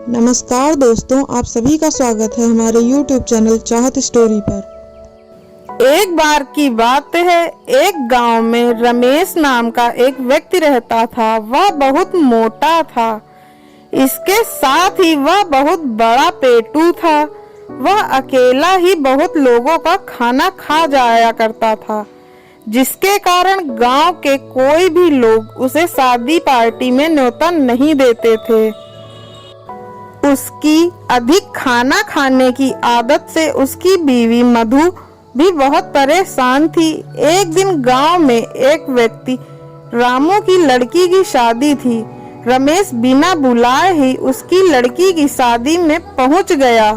नमस्कार दोस्तों, आप सभी का स्वागत है हमारे YouTube चैनल चाहत स्टोरी पर। एक बार की बात है, एक गांव में रमेश नाम का एक व्यक्ति रहता था। वह बहुत मोटा था, इसके साथ ही वह बहुत बड़ा पेटू था। वह अकेला ही बहुत लोगों का खाना खा जाया करता था, जिसके कारण गांव के कोई भी लोग उसे शादी पार्टी में न्योता नहीं देते थे। उसकी अधिक खाना खाने की आदत से उसकी बीवी मधु भी बहुत परेशान थी। एक दिन गांव में एक व्यक्ति रामू की लड़की की शादी थी। रमेश बिना बुलाए ही उसकी लड़की की शादी में पहुंच गया।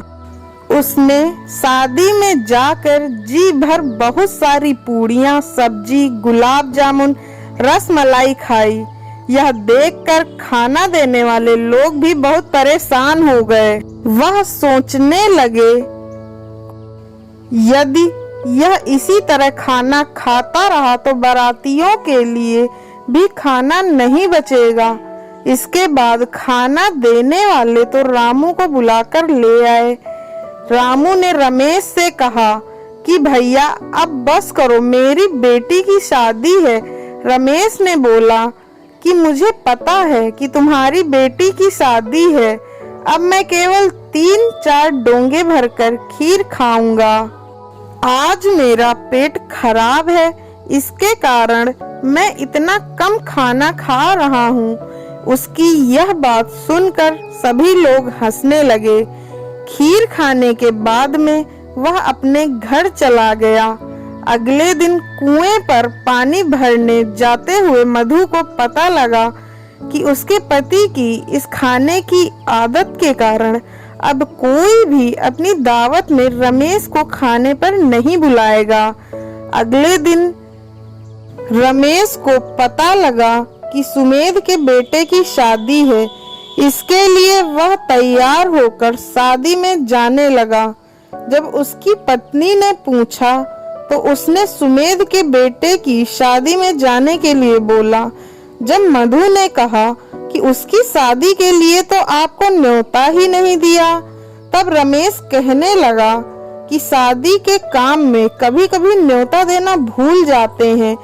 उसने शादी में जाकर जी भर बहुत सारी पूड़ियाँ, सब्जी, गुलाब जामुन, रसमलाई खाई। यह देखकर खाना देने वाले लोग भी बहुत परेशान हो गए। वह सोचने लगे, यदि यह इसी तरह खाना खाता रहा तो बारातियों के लिए भी खाना नहीं बचेगा। इसके बाद खाना देने वाले तो रामू को बुलाकर ले आए। रामू ने रमेश से कहा कि भैया अब बस करो, मेरी बेटी की शादी है। रमेश ने बोला कि मुझे पता है कि तुम्हारी बेटी की शादी है। अब मैं केवल 3-4 डोंगे भरकर खीर खाऊंगा। आज मेरा पेट खराब है, इसके कारण मैं इतना कम खाना खा रहा हूँ। उसकी यह बात सुनकर सभी लोग हंसने लगे। खीर खाने के बाद में वह अपने घर चला गया। अगले दिन कुएं पर पानी भरने जाते हुए मधु को पता लगा कि उसके पति की इस खाने की आदत के कारण अब कोई भी अपनी दावत में रमेश को खाने पर नहीं बुलाएगा। अगले दिन रमेश को पता लगा कि सुमेध के बेटे की शादी है। इसके लिए वह तैयार होकर शादी में जाने लगा। जब उसकी पत्नी ने पूछा तो उसने सुमेध के बेटे की शादी में जाने के लिए बोला। जब मधु ने कहा कि उसकी शादी के लिए तो आपको न्योता ही नहीं दिया, तब रमेश कहने लगा कि शादी के काम में कभी कभी न्योता देना भूल जाते हैं।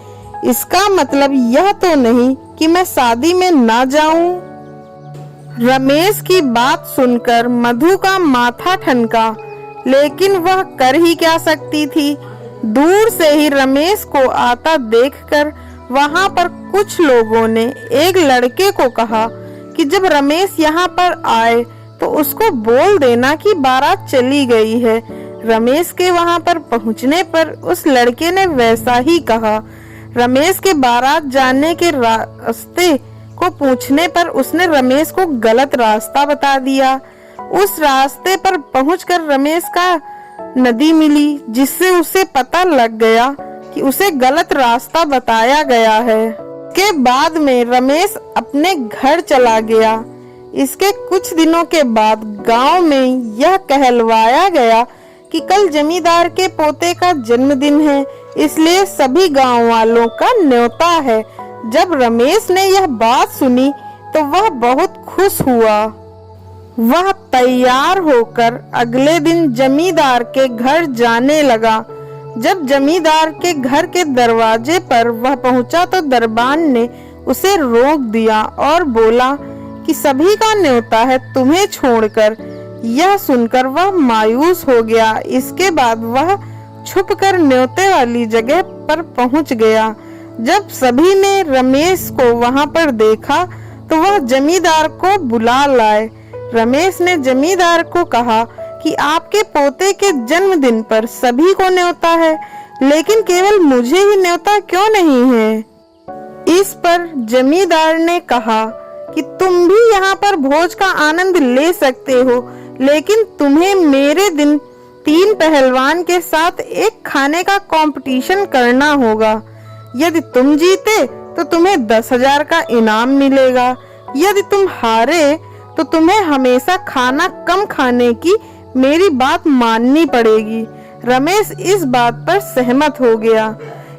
इसका मतलब यह तो नहीं कि मैं शादी में ना जाऊं। रमेश की बात सुनकर मधु का माथा ठनका, लेकिन वह कर ही क्या सकती थी। दूर से ही रमेश को आता देखकर वहां पर कुछ लोगों ने एक लड़के को कहा कि जब रमेश यहाँ पर आए तो उसको बोल देना कि बारात चली गई है। रमेश के वहां पर पहुंचने पर उस लड़के ने वैसा ही कहा। रमेश के बारात जाने के रास्ते को पूछने पर उसने रमेश को गलत रास्ता बता दिया। उस रास्ते पर पहुंचकर रमेश का नदी मिली, जिससे उसे पता लग गया कि उसे गलत रास्ता बताया गया है। के बाद में रमेश अपने घर चला गया। इसके कुछ दिनों के बाद गांव में यह कहलवाया गया कि कल जमींदार के पोते का जन्मदिन है, इसलिए सभी गांव वालों का न्योता है। जब रमेश ने यह बात सुनी तो वह बहुत खुश हुआ। वह तैयार होकर अगले दिन जमींदार के घर जाने लगा। जब जमींदार के घर के दरवाजे पर वह पहुंचा तो दरबान ने उसे रोक दिया और बोला कि सभी का न्योता है तुम्हें छोड़कर। यह सुनकर वह मायूस हो गया। इसके बाद वह छुपकर न्योते वाली जगह पर पहुंच गया। जब सभी ने रमेश को वहां पर देखा तो वह जमींदार को बुला लाए। रमेश ने जमींदार को कहा कि आपके पोते के जन्मदिन पर सभी को न्योता है, लेकिन केवल मुझे ही न्योता क्यों नहीं है। इस पर जमींदार ने कहा कि तुम भी यहाँ पर भोज का आनंद ले सकते हो, लेकिन तुम्हें मेरे दिन 3 पहलवान के साथ एक खाने का कंपटीशन करना होगा। यदि तुम जीते तो तुम्हें 10,000 का इनाम मिलेगा। यदि तुम हारे तो तुम्हें हमेशा खाना कम खाने की मेरी बात माननी पड़ेगी। रमेश इस बात पर सहमत हो गया।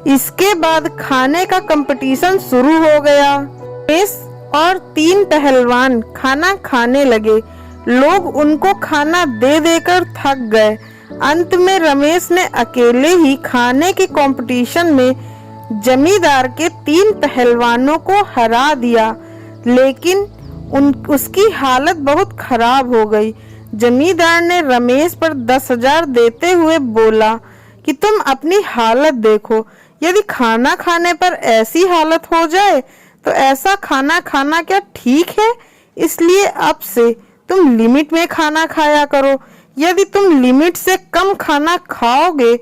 इसके बाद खाने का कंपटीशन शुरू हो गया। रमेश और 3 पहलवान खाना खाने लगे। लोग उनको खाना दे देकर थक गए। अंत में रमेश ने अकेले ही खाने के कंपटीशन में जमींदार के 3 पहलवानों को हरा दिया, लेकिन उसकी हालत बहुत खराब हो गई। जमींदार ने रमेश पर 10,000 देते हुए बोला कि तुम अपनी हालत देखो, यदि खाना खाने पर ऐसी हालत हो जाए तो ऐसा खाना खाना क्या ठीक है? इसलिए अब से तुम लिमिट में खाना खाया करो। यदि तुम लिमिट से कम खाना खाओगे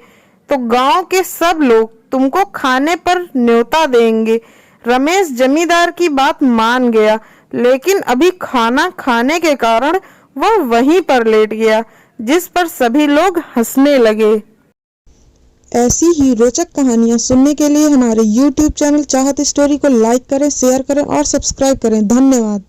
तो गांव के सब लोग तुमको खाने पर न्योता देंगे। रमेश जमींदार की बात मान गया, लेकिन अभी खाना खाने के कारण वह वहीं पर लेट गया, जिस पर सभी लोग हंसने लगे। ऐसी ही रोचक कहानियाँ सुनने के लिए हमारे YouTube चैनल चाहत स्टोरी को लाइक करें, शेयर करें और सब्सक्राइब करें। धन्यवाद।